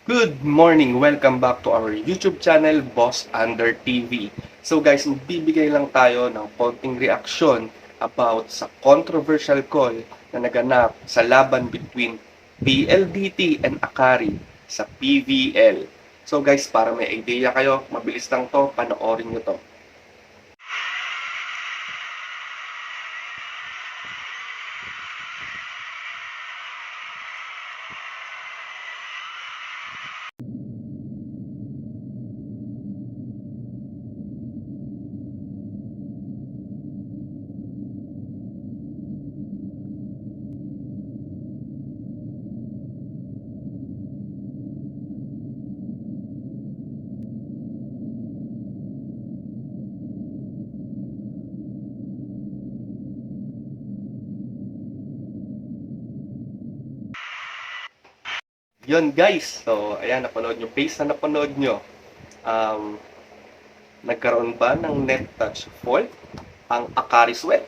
Good morning! Welcome back to our YouTube channel, Boss Under TV. So guys, magbibigay lang tayo ng konting reaksyon about sa controversial call na naganap sa laban between PLDT and Akari sa PVL. So guys, para may idea kayo, mabilis lang to, panoorin nyo to. Yun guys, so ayan, napanood nyo. Based na napanood nyo, um, nagkaroon ba ng net touch fault ang Akari Sweat?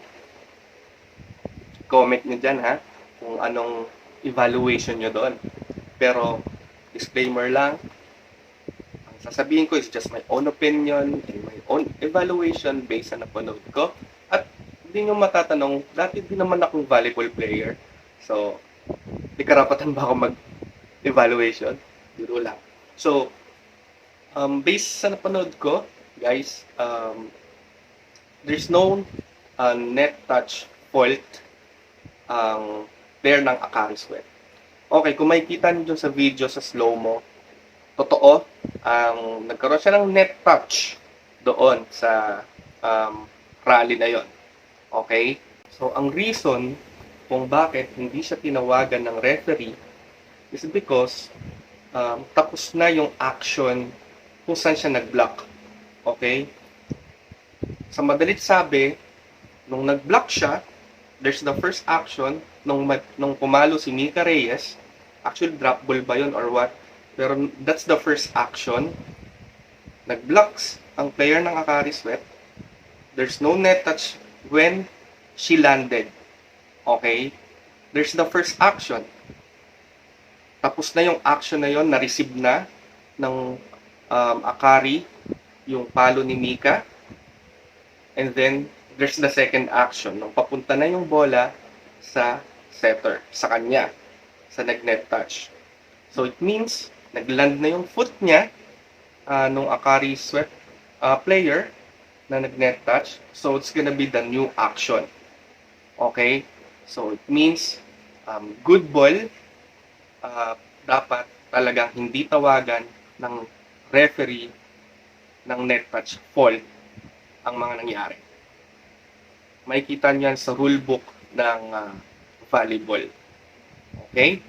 Comment nyo dyan ha, kung anong evaluation nyo doon. Pero, disclaimer lang, ang sasabihin ko is just my own opinion and my own evaluation based sa napanood ko. At hindi nyo matatanong, dati din naman akong volleyball player. So, di karapatan ba ako mag-evaluation? Dito lang. So, based sa napanood ko, guys, there's no net touch fault ang player ng Akari Sweat. Okay, kung makikita niyo sa video sa slow-mo, totoo, nagkaroon siya ng net touch doon sa rally na yon. Okay? So, ang reason kung bakit hindi siya tinawagan ng referee is because tapos na yung action kung saan siya nag-block. Okay? Sa madalit sabi, nung nag-block siya, there's the first action nung pumalo si Mika Reyes. Actually, drop ball ba yun or what? Pero that's the first action. Nag-blocks ang player ng Akari Sweat. There's no net touch when she landed. Okay? There's the first action. Tapos na yung action na yon, na-receive na ng Akari yung palo ni Mika. And then, there's the second action. Nung papunta na yung bola sa setter, sa kanya, sa nag-net touch. So, it means, nag-land na yung foot niya nung Akari Sweat player na nag-net touch. So, it's gonna be the new action. Okay? So, it means, good ball, dapat talagang hindi tawagan ng referee ng net touch fault ang mga nangyari. Makikita niyan sa rulebook ng volleyball. Okay?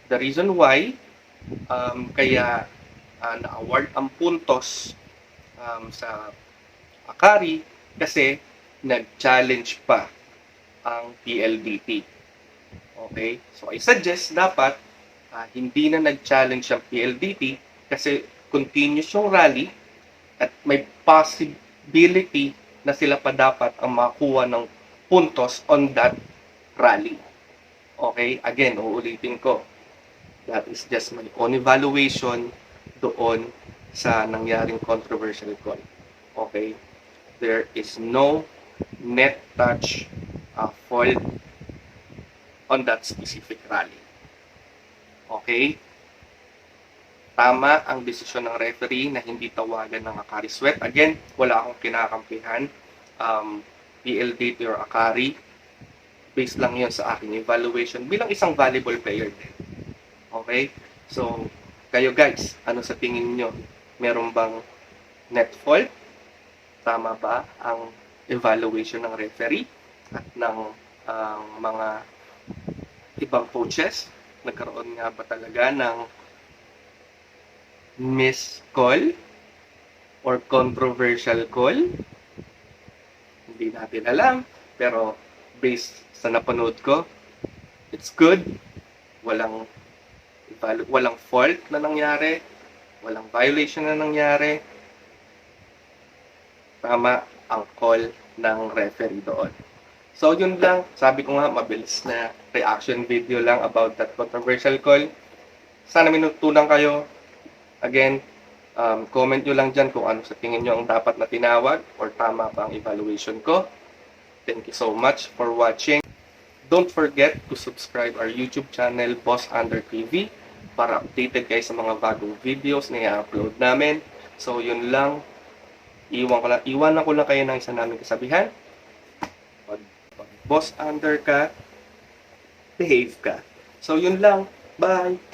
The reason why kaya na-award ang puntos sa Akari kasi nag-challenge pa ang PLDT. Okay? So I suggest dapat hindi na nag-challenge ang PLDT kasi continuous yung rally at may possibility na sila pa dapat ang makuha ng puntos on that rally. Okay? Again, uulitin ko. That is just my own evaluation doon sa nangyaring controversial call. Okay? There is no net touch fault on that specific rally. Okay? Tama ang desisyon ng referee na hindi tawagan ng Akari Sweat. Again, wala akong kinakampihan. PLDT or Akari. Based lang yun sa aking evaluation bilang isang volleyball player din. Okay? So, kayo guys, ano sa tingin nyo? Meron bang net fault? Tama ba ang evaluation ng referee at ng mga ibang coaches? Nagkaroon nga ba talaga ng miss call or controversial call? Hindi natin alam, pero based sa napanood ko, it's good. Walang fault na nangyari, walang violation na nangyari. Tama ang call ng referee doon. So yun lang, sabi ko nga, mabilis na reaction video lang about that controversial call. Sana may natutunan kayo. Again, comment nyo lang dyan kung ano sa tingin nyo ang dapat na tinawag or tama ba ang evaluation ko. Thank you so much for watching. Don't forget to subscribe our YouTube channel, Boss Under TV, para updated kayo sa mga bagong videos na i-upload namin. So, yun lang. Iwanan ko lang kayo ng isa namin kasabihan. Pag Boss Under ka, behave ka. So, yun lang. Bye!